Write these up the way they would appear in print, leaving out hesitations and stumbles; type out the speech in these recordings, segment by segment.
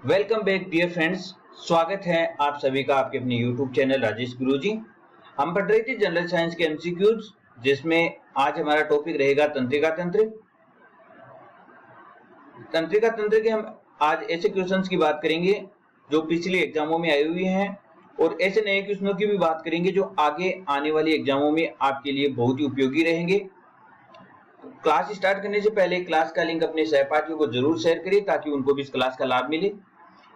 Welcome back dear friends. स्वागत है आप सभी का आपके अपने YouTube चैनल राजेश गुरुजी। हम पढ़ रहे थे जनरल साइंस के एमसीक्यूज, जिसमें आज हमारा टॉपिक रहेगा तंत्रिका तंत्र। तंत्रिका तंत्र के हम आज ऐसे क्वेश्चंस की बात करेंगे जो पिछले एग्जामों में आए हुए हैं, और ऐसे नए क्वेश्चनों की भी बात करेंगे जो आगे आने वाले एग्जामों में आपके लिए बहुत ही उपयोगी रहेंगे। क्लास स्टार्ट करने से पहले क्लास का लिंक अपने सहपाठियों को जरूर शेयर करिए ताकि उनको भी इस क्लास का लाभ मिले।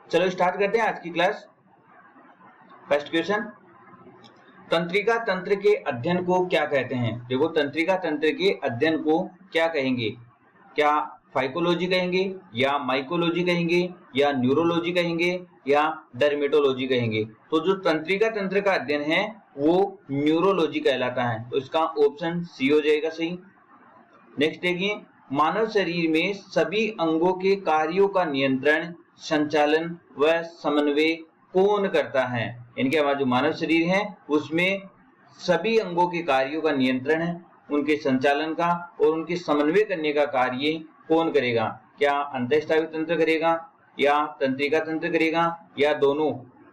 चलो स्टार्ट करते हैं आज की क्लास। फर्स्ट क्वेश्चन, तंत्रिका तंत्र के अध्ययन को क्या कहते हैं? देखो, तंत्रिका तंत्र के अध्ययन को क्या कहेंगे? क्या फाइकोलॉजी कहेंगे, या माइकोलॉजी कहेंगे, या न्यूरोलॉजी कहेंगे, या डर्मेटोलॉजी कहेंगे? तो जो तंत्रिका तंत्र का अध्ययन है वो न्यूरोलॉजी कहलाता है, तो इसका ऑप्शन सी हो जाएगा सही। नेक्स्ट देखिए, मानव शरीर में सभी अंगों के कार्यों का नियंत्रण, संचालन व समन्वय कौन करता है? इनके हमारा जो मानव शरीर है उसमें सभी अंगों के कार्यों का नियंत्रण है, उनके संचालन का और उनके समन्वय करने का कार्य कौन करेगा? क्या अंतःस्रावी तंत्र करेगा, या तंत्रिका तंत्र करेगा, या दोनों?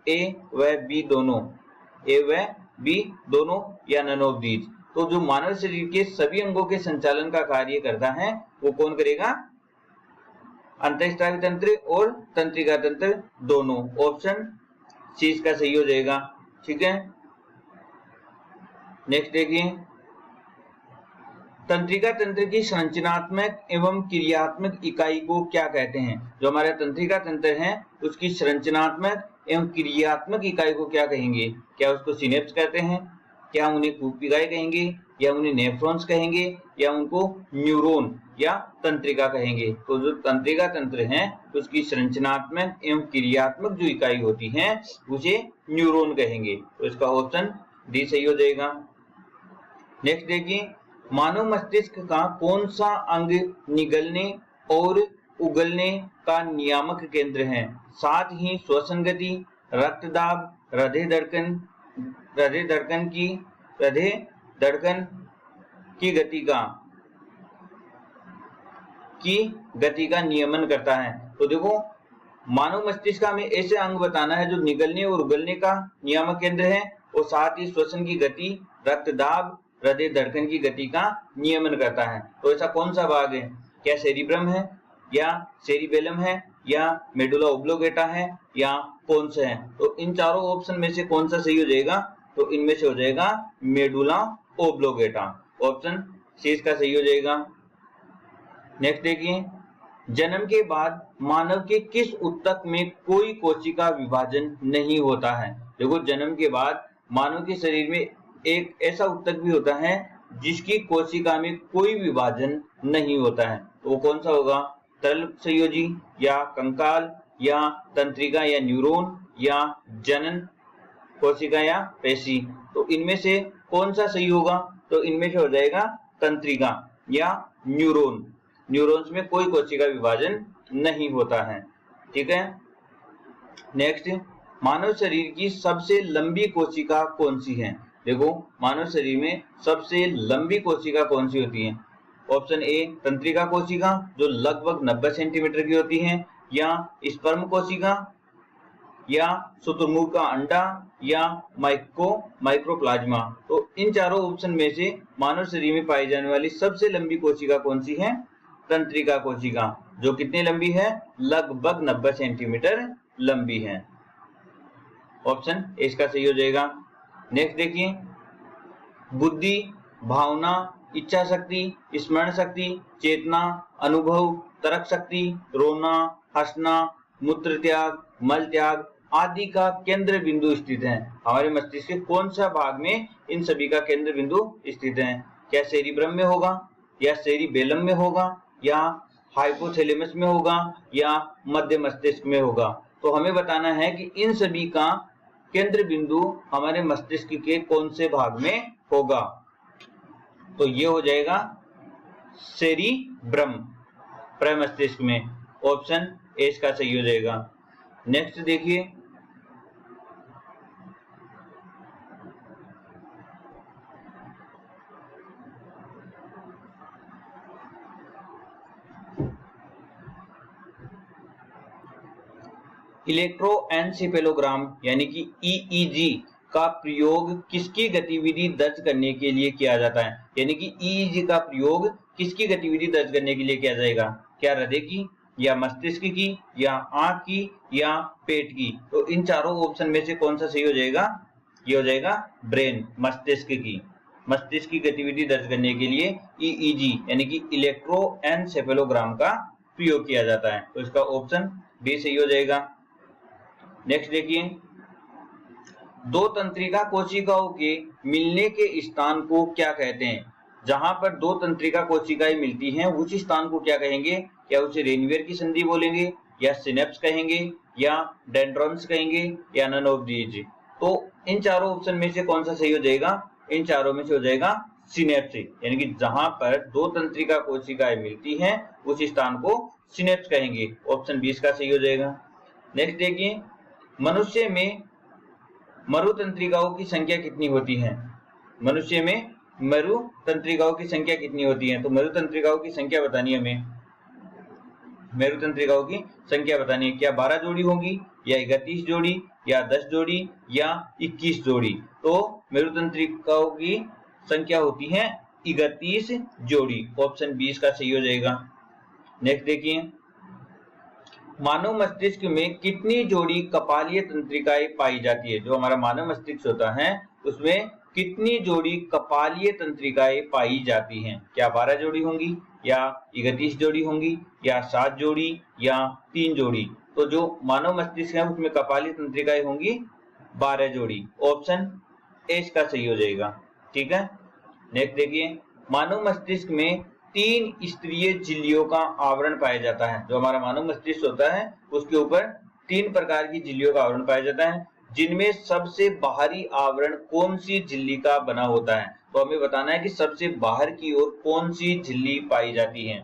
ए व बी दोनों, ए व बी दोनों, या नन ऑफ दीज? तो जो मानव शरीर के सभी अंगों के संचालन का कार्य करता है वो कौन करेगा? अंतःस्रावी तंत्र और तंत्रिका तंत्र दोनों। ऑप्शन सी इसका सही हो जाएगा। ठीक है, नेक्स्ट देखिए, तंत्रिका तंत्र की संरचनात्मक एवं क्रियात्मक इकाई को क्या कहते हैं? जो हमारा तंत्रिका तंत्र है उसकी संरचनात्मक एवं क्रियात्मक इकाई को क्या कहेंगे? क्या उसको सिनेप्स कहते हैं, क्या उन्हें कोशिकाएं कहेंगे, या उन्हें नेफ्रॉन्स कहेंगे, या उनको न्यूरॉन या तंत्रिका कहेंगे? तो जो तंत्रिका तंत्र है उसकी संरचनात्मक एवं क्रियात्मक जो इकाई होती है उसे न्यूरॉन कहेंगे, तो इसका ऑप्शन डी सही हो जाएगा। नेक्स्ट देखिए, मानव मस्तिष्क का कौन सा अंग निगलने और उगलने का नियामक केंद्र है? साथ ही श्वसन गति, रक्तदाब, हृदय धड़कन की गति का नियमन करता है। तो देखो, मानव मस्तिष्क का हमें ऐसे अंग बताना है जो निगलने और उगलने का नियामक केंद्र है, और साथ ही श्वसन की गति, रक्तदाब, हृदय धड़कन की गति का नियमन करता है। तो ऐसा कौन सा भाग है? क्या सेरिब्रम है, या सेरिबेलम है, या मेडुला ओब्लोगेटा है, या पोन्स है? तो इन चारों ऑप्शन में से कौन सा सही हो जाएगा? तो इनमें से हो जाएगा मेडुला ओब्लोगेटा। ऑप्शन सी इसका सही हो जाएगा। नेक्स्ट देखिए, जन्म के बाद मानव के किस ऊतक में कोई कोशिका विभाजन नहीं होता है? देखो, जन्म के बाद मानव के शरीर में एक ऐसा ऊतक भी होता है जिसकी कोशिका में कोई विभाजन नहीं होता है, तो वो कौन सा होगा? तरल संयोजी, या कंकाल, या तंत्रिका, या न्यूरॉन, या जनन कोशिका, या पेशी? तो इनमें से कौन सा सही होगा? तो इनमें से हो जाएगा तंत्रिका या न्यूरॉन। न्यूरॉन्स में कोई कोशिका विभाजन नहीं होता है। ठीक है, नेक्स्ट, मानव शरीर की सबसे लंबी कोशिका कौन सी है? देखो, मानव शरीर में सबसे लंबी कोशिका कौन सी होती है? ऑप्शन ए तंत्रिका कोशिका जो लगभग 90 सेंटीमीटर की होती है, या स्पर्म कोशिका, या शुतुरमुर्ग का अंडा, या माइक्रोप्लाज्मा? तो इन चारों ऑप्शन में से मानव शरीर में पाई जाने वाली सबसे लंबी कोशिका कौन सी है? तंत्रिका कोशिका, जो कितनी लंबी है? लगभग 90 सेंटीमीटर लंबी है। ऑप्शन इसका सही हो जाएगा। नेक्स्ट देखिए, बुद्धि, भावना, इच्छा शक्ति, स्मरण शक्ति, चेतना, अनुभव, तर्क शक्ति, रोना, हंसना, मूत्र त्याग, मल त्याग आदि का केंद्र बिंदु स्थित है? हमारे मस्तिष्क के कौन सा भाग में इन सभी का केंद्र बिंदु स्थित है? क्या सेरिब्रम में होगा, या सेरिबेलम में होगा, या हाइपोथैलेमस में होगा, या मध्य मस्तिष्क में होगा? तो हमें बताना है कि इन सभी का केंद्र बिंदु हमारे मस्तिष्क के कौन से भाग में होगा। तो ये हो जाएगा सेरिब्रम, प्रमस्तिष्क में। ऑप्शन ए इसका सही हो जाएगा। नेक्स्ट देखिए, इलेक्ट्रोएन्सेफेलोग्राम यानी कि ईईजी का प्रयोग किसकी गतिविधि दर्ज करने के लिए किया जाता है? यानी कि ईईजी का प्रयोग किसकी गतिविधि दर्ज करने के लिए किया जाएगा? क्या हृदय की, या मस्तिष्क की, या आंख की, या पेट की? तो इन चारों ऑप्शन में से कौन सा सही हो जाएगा? ये हो जाएगा ब्रेन, मस्तिष्क की। मस्तिष्क की गतिविधि दर्ज करने के लिए ईईजी यानी कि इलेक्ट्रोएन्सेफेलोग्राम का प्रयोग किया जाता है। तो इसका ऑप्शन बी सही हो जाएगा। नेक्स्ट देखिए, दो तंत्रिका कोशिकाओं के मिलने के स्थान को क्या कहते हैं? जहां पर दो तंत्रिका कोशिकाएं मिलती हैं उस स्थान को क्या कहेंगे? क्या उसे रेनवियर की संधि बोलेंगे, या सिनेप्स कहेंगे, या डेंड्रॉन्स कहेंगे, या नन ऑफ दीज? तो इन चारों ऑप्शन में से कौन सा सही हो जाएगा? इन चारों में से हो जाएगा सिनेप्स, यानी कि जहां पर दो तंत्रिका कोशिकाएं मिलती हैं उस स्थान को सिनेप्स कहेंगे। ऑप्शन 20 का सही हो जाएगा। नेक्स्ट देखिए, मनुष्य में मरुतंत्रिकाओं की संख्या कितनी होती है? मनुष्य में मरुतंत्रिकाओं की संख्या कितनी होती है? तो मरुतंत्रिकाओं की संख्या बतानी है हमें। मरुतंत्रिकाओं की संख्या बतानी है। क्या 12 जोड़ी होंगी, या 31 जोड़ी, या 10 जोड़ी, या 21 जोड़ी? तो मरुतंत्रिकाओं की संख्या होती है 31 जोड़ी। ऑप्शन 20 का सही हो जाएगा। नेक्स्ट देखिए, मानव मस्तिष्क में कितनी जोड़ी कपालीय तंत्रिकाएं पाई जाती है? जो हमारा मानव मस्तिष्क होता है उसमें कितनी जोड़ी कपालीय तंत्रिकाएं पाई जाती हैं? क्या 12 जोड़ी होंगी, या 31 जोड़ी होंगी, या 7 जोड़ी, या 3 जोड़ी? तो जो मानव मस्तिष्क है उसमें कपालीय तंत्रिकाएं होंगी 12 जोड़ी। ऑप्शन ए इसका सही हो जाएगा। ठीक है। नेक्स्ट देखिए, मानव मस्तिष्क में 3 स्तरीय झिल्लियों का आवरण पाया जाता है। जो हमारा मानव मस्तिष्क होता है उसके ऊपर 3 प्रकार की झिल्लियों का आवरण पाया जाता है, जिनमें सबसे बाहरी आवरण कौन सी झिल्ली का बना होता है? तो हमें बताना है कि सबसे बाहर की ओर कौन सी झिल्ली पाई जाती है।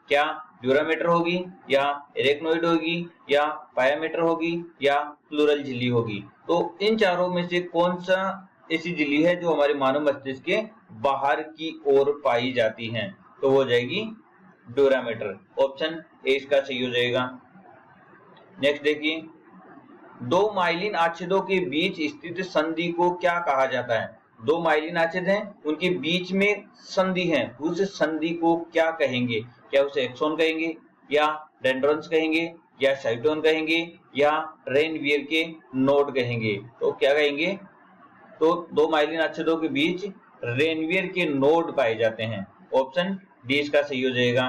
क्या ड्यूरामेटर होगी, या एरेक्नोइड होगी, या पायामेटर होगी, या प्लूरल झिल्ली होगी? तो इन चारों में से कौन सा ऐसी झिल्ली है जो हमारे मानव मस्तिष्क के बाहर की ओर पाई जाती है? तो वो हो जाएगी ड्यूरामेटर। ऑप्शन ए इसका सही हो जाएगा। नेक्स्ट देखिए, दो माइलिन आच्छेदों के बीच स्थित संधि को क्या कहा जाता है? दो माइलिन आच्छेद हैं, उनके बीच में संधि है, उस संधि को क्या कहेंगे? क्या उसे एक्सोन कहेंगे, या डेंड्रॉन्स कहेंगे, या साइटोन कहेंगे, या रेनवियर के नोड कहेंगे? तो क्या कहेंगे? तो दो माइलिन आच्छेदों के बीच रेनवियर के नोड पाए जाते हैं। ऑप्शन डी इसका सही हो जाएगा।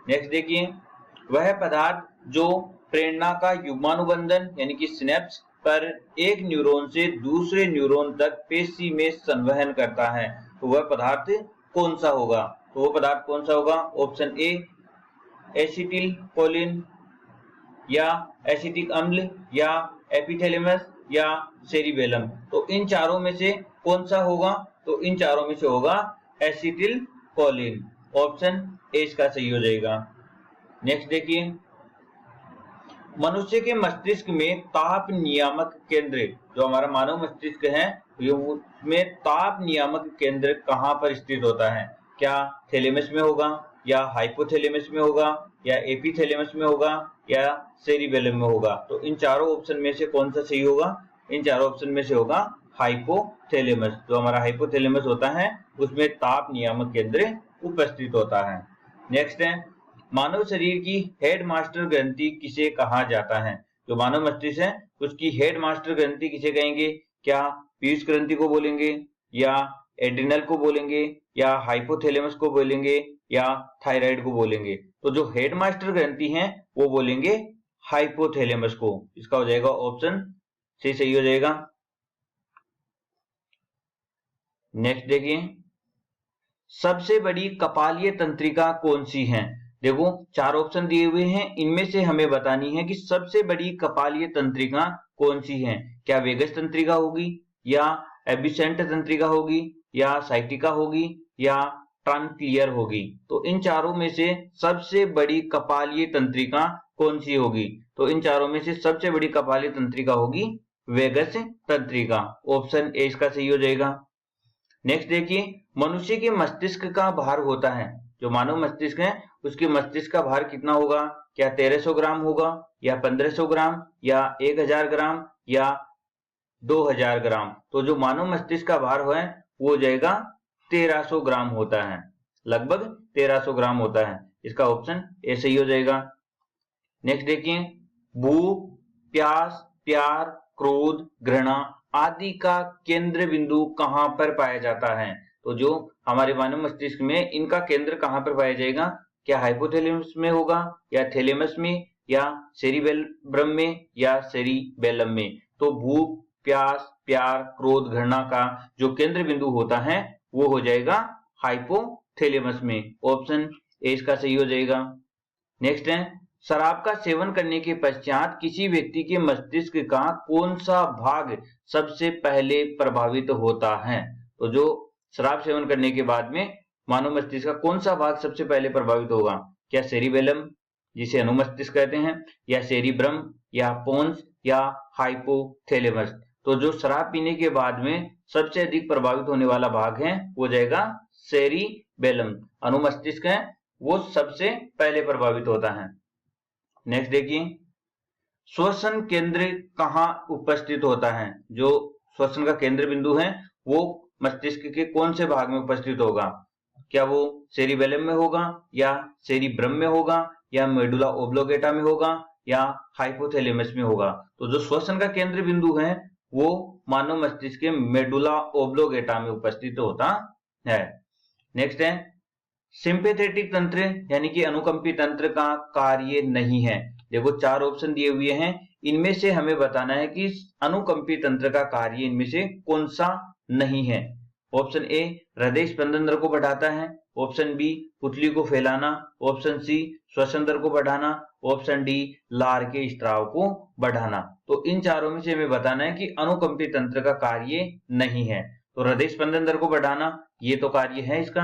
नेक्स्ट देखिए, वह पदार्थ जो प्रेरणा का युग्मानुबंधन यानी कि सिनेप्स पर एक न्यूरॉन से दूसरे न्यूरॉन तक पेशी में संवहन करता है, तो वह पदार्थ कौन सा होगा? तो वह पदार्थ कौन सा होगा? ऑप्शन ए एसिटिल कोलिन, या एसिटिक अम्ल, या एपिथैलेमस, या सेरिबेलम? तो इन चारों में से कौन सा होगा? तो इन चारों में से होगा एसिटिल कोलिन। ऑप्शन ए इसका सही हो जाएगा। नेक्स्ट देखिए, मनुष्य के मस्तिष्क में ताप नियामक केंद्र, जो हमारा मानव मस्तिष्क है उसमें ताप नियामक केंद्र कहां पर स्थित होता है? क्या थैलेमस में होगा, या हाइपोथैलेमस में होगा, या एपिथैलेमस में होगा, या सेरिबेलम में होगा? तो इन चारों ऑप्शन में से कौन सा सही होगा? इन चारों ऑप्शन में से होगा हाइपोथैलेमस। जो हमारा हाइपोथैलेमस होता है उसमें ताप नियामक केंद्र उपस्थित होता है। नेक्स्ट है, मानव शरीर की हेड मास्टर ग्रंथि किसे कहा जाता है? जो मानव मस्तिष्क है उसकी हेड मास्टर ग्रंथि किसे कहेंगे? क्या पीयूष ग्रंथि को बोलेंगे, या एड्रिनल को बोलेंगे, या हाइपोथैलेमस को बोलेंगे, या थायराइड को बोलेंगे? तो जो हेड मास्टर ग्रंथि है वो बोलेंगे हाइपोथैलेमस को। इसका हो जाएगा ऑप्शन सी सही हो जाएगा। नेक्स्ट देखिए, सबसे बड़ी कपालीय तंत्रिका कौन सी है? देखो 4 ऑप्शन दिए हुए हैं, इनमें से हमें बतानी है कि सबसे बड़ी कपालीय तंत्रिका कौन सी है। क्या वेगस तंत्रिका होगी, या एबिसेंट तंत्रिका होगी, या साइटिका होगी, या ट्रांक्लियर होगी? तो इन चारों में से सबसे बड़ी कपालीय तंत्रिका कौन सी होगी? तो इन चारों में से सबसे बड़ी कपालीय तंत्रिका होगी वेगस तंत्रिका। ऑप्शन ए इसका सही हो जाएगा। नेक्स्ट देखिए, मनुष्य के मस्तिष्क का भार होता है, जो मानव मस्तिष्क है उसके मस्तिष्क का भार कितना होगा, क्या 1300 ग्राम होगा या 1500 ग्राम या 1000 ग्राम या 2000 ग्राम। तो जो मानव मस्तिष्क का भार है वो हो जाएगा 1300 ग्राम होता है, लगभग 1300 ग्राम होता है। इसका ऑप्शन ए सही हो जाएगा। नेक्स्ट देखिए, भूख, प्यास, प्यार, क्रोध, घृणा आदि का केंद्र बिंदु कहां पर पाया जाता है। तो जो हमारे मानव मस्तिष्क में इनका केंद्र कहां पर पाया जाएगा, क्या हाइपोथैलेमस में होगा या थैलेमस में या सेरिबेलम में या सेरिबेलम में। तो भूख, प्यास, प्यार, क्रोध, घृणा का जो केंद्र बिंदु होता है वो हो जाएगा हाइपोथैलेमस में। ऑप्शन ए इसका सही हो जाएगा। नेक्स्ट है, शराब का सेवन करने के पश्चात किसी व्यक्ति के मस्तिष्क का कौन सा भाग सबसे पहले प्रभावित होता है। तो जो शराब सेवन करने के बाद में मानव मस्तिष्क का कौन सा भाग सबसे पहले प्रभावित होगा, क्या सेरिबेलम जिसे अनुमस्तिष्क कहते हैं या सेरिब्रम या पोन्स या हाइपोथैलेमस। तो जो शराब पीने के बाद में सबसे अधिक प्रभावित होने वाला भाग है वो जाएगा सेरिबेलम, अनुमस्तिष्क है वो सबसे पहले प्रभावित होता है। नेक्स्ट देखिए, श्वसन केंद्र कहां उपस्थित होता है। जो श्वसन का केंद्र बिंदु है वो मस्तिष्क के कौन से भाग में उपस्थित होगा, क्या वो सेरिबेलम में होगा या सेरिब्रम में होगा या मेडुला ओब्लोगेटा में होगा या हाइपोथैलेमस में होगा। तो जो श्वसन का केंद्र बिंदु है वो मानव मस्तिष्क के मेडुला ओब्लोगेटा में उपस्थित होता है। नेक्स्ट है, सिंपैथेटिक तंत्र यानी कि अनुकंपी तंत्र का कार्य नहीं है। देखो 4 ऑप्शन दिए हुए हैं, इनमें से हमें बताना है कि अनुकंपी तंत्र का कार्य इनमें से कौन सा नहीं है। ऑप्शन ए हृदय स्पंदन दर को बढ़ाता है, ऑप्शन बी पुतली को फैलाना, ऑप्शन सी श्वसन दर को बढ़ाना, ऑप्शन डी लार के स्त्राव को बढ़ाना। तो इन चारों में से हमें बताना है कि अनुकंपी तंत्र का कार्य नहीं है। तो हृदय स्पंदन दर को बढ़ाना ये तो कार्य है इसका,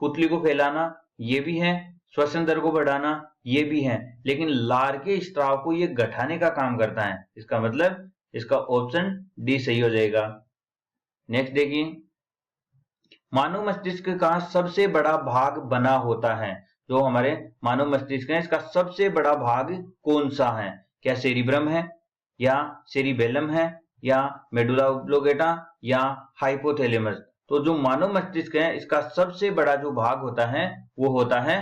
पुतली को फैलाना ये भी है, श्वसन दर को बढ़ाना ये भी है, लेकिन लार के स्त्राव को ये घटाने का काम करता है। इसका मतलब इसका ऑप्शन डी सही हो जाएगा। नेक्स्ट देखिए, मानव मस्तिष्क का सबसे बड़ा भाग बना होता है। जो हमारे मानव मस्तिष्क है इसका सबसे बड़ा भाग कौन सा है, क्या सेरिब्रम है या सेरिबेलम है या मेडुला ओब्लोगेटा या हाइपोथैलेमस। तो जो मानव मस्तिष्क है इसका सबसे बड़ा जो भाग होता है वो होता है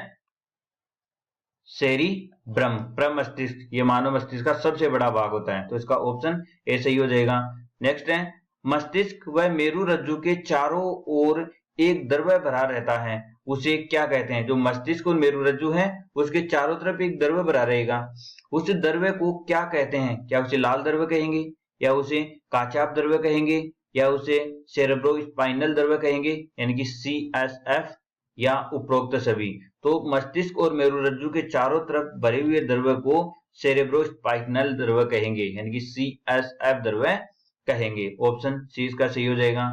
सेरिब्रम, प्रमस्तिष्क। ये मानव मस्तिष्क का सबसे बड़ा भाग होता है, तो इसका ऑप्शन ए सही हो जाएगा। नेक्स्ट है, मस्तिष्क व मेरु रज्जु के चारों ओर एक द्रव्य भरा रहता है, उसे क्या कहते हैं। जो मस्तिष्क और मेरु रज्जु है उसके चारों तरफ एक द्रव्य भरा रहेगा, उस द्रव्य को क्या कहते हैं। क्या उसे लाल द्रव्य कहेंगे या उसे काचाप द्रव्य कहेंगे या उसे सेरेब्रोस्पाइनल द्रव्य कहेंगे यानी कि CSF या उपरोक्त सभी। तो मस्तिष्क और मेरु रज्जु के चारों तरफ भरे हुए द्रव्य को सेरेब्रोस्पाइनल द्रव्य कहेंगे यानी कि CSF द्रव्य कहेंगे। ऑप्शन सी इसका सही हो जाएगा।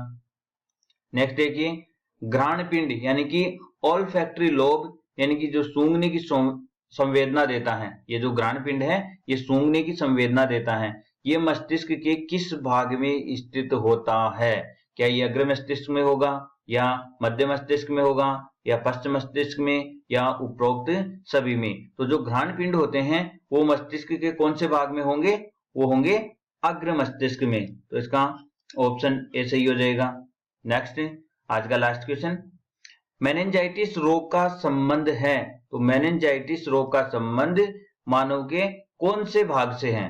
नेक्स्ट देखिए, घ्राण पिंड यानी कि ऑल्फैक्टरी लोब यानी कि जो सूंघने की संवेदना देता है, ये जो घ्राण पिंड है ये सूंघने की संवेदना देता है, ये मस्तिष्क के किस भाग में स्थित होता है। क्या ये अग्र मस्तिष्क में होगा या मध्य मस्तिष्क में होगा या पश्चिम मस्तिष्क में या उपरोक्त सभी में। तो जो घ्राण पिंड होते हैं वो मस्तिष्क के कौन से भाग में होंगे, वो होंगे अग्र मस्तिष्क में। तो इसका ऑप्शन ए सही हो जाएगा। नेक्स्ट आज का लास्ट क्वेश्चन, मेनिंजाइटिस रोग का संबंध है। तो मेनिंजाइटिस रोग का संबंध मानव के कौन से भाग से है,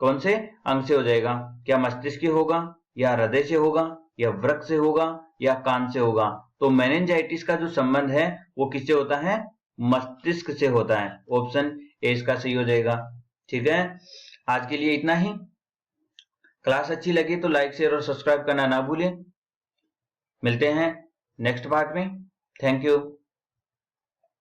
कौन से अंग से हो जाएगा। क्या मस्तिष्क से होगा या हृदय से होगा या वृक्क से होगा या कान से होगा। तो मेनिंजाइटिस का जो संबंध है वो किससे होता है, मस्तिष्क से होता है। ऑप्शन ए इसका सही हो जाएगा। ठीक है, आज के लिए इतना ही। क्लास अच्छी लगी तो लाइक शेयर और सब्सक्राइब करना ना भूलें। मिलते हैं नेक्स्ट पार्ट में। Thank you.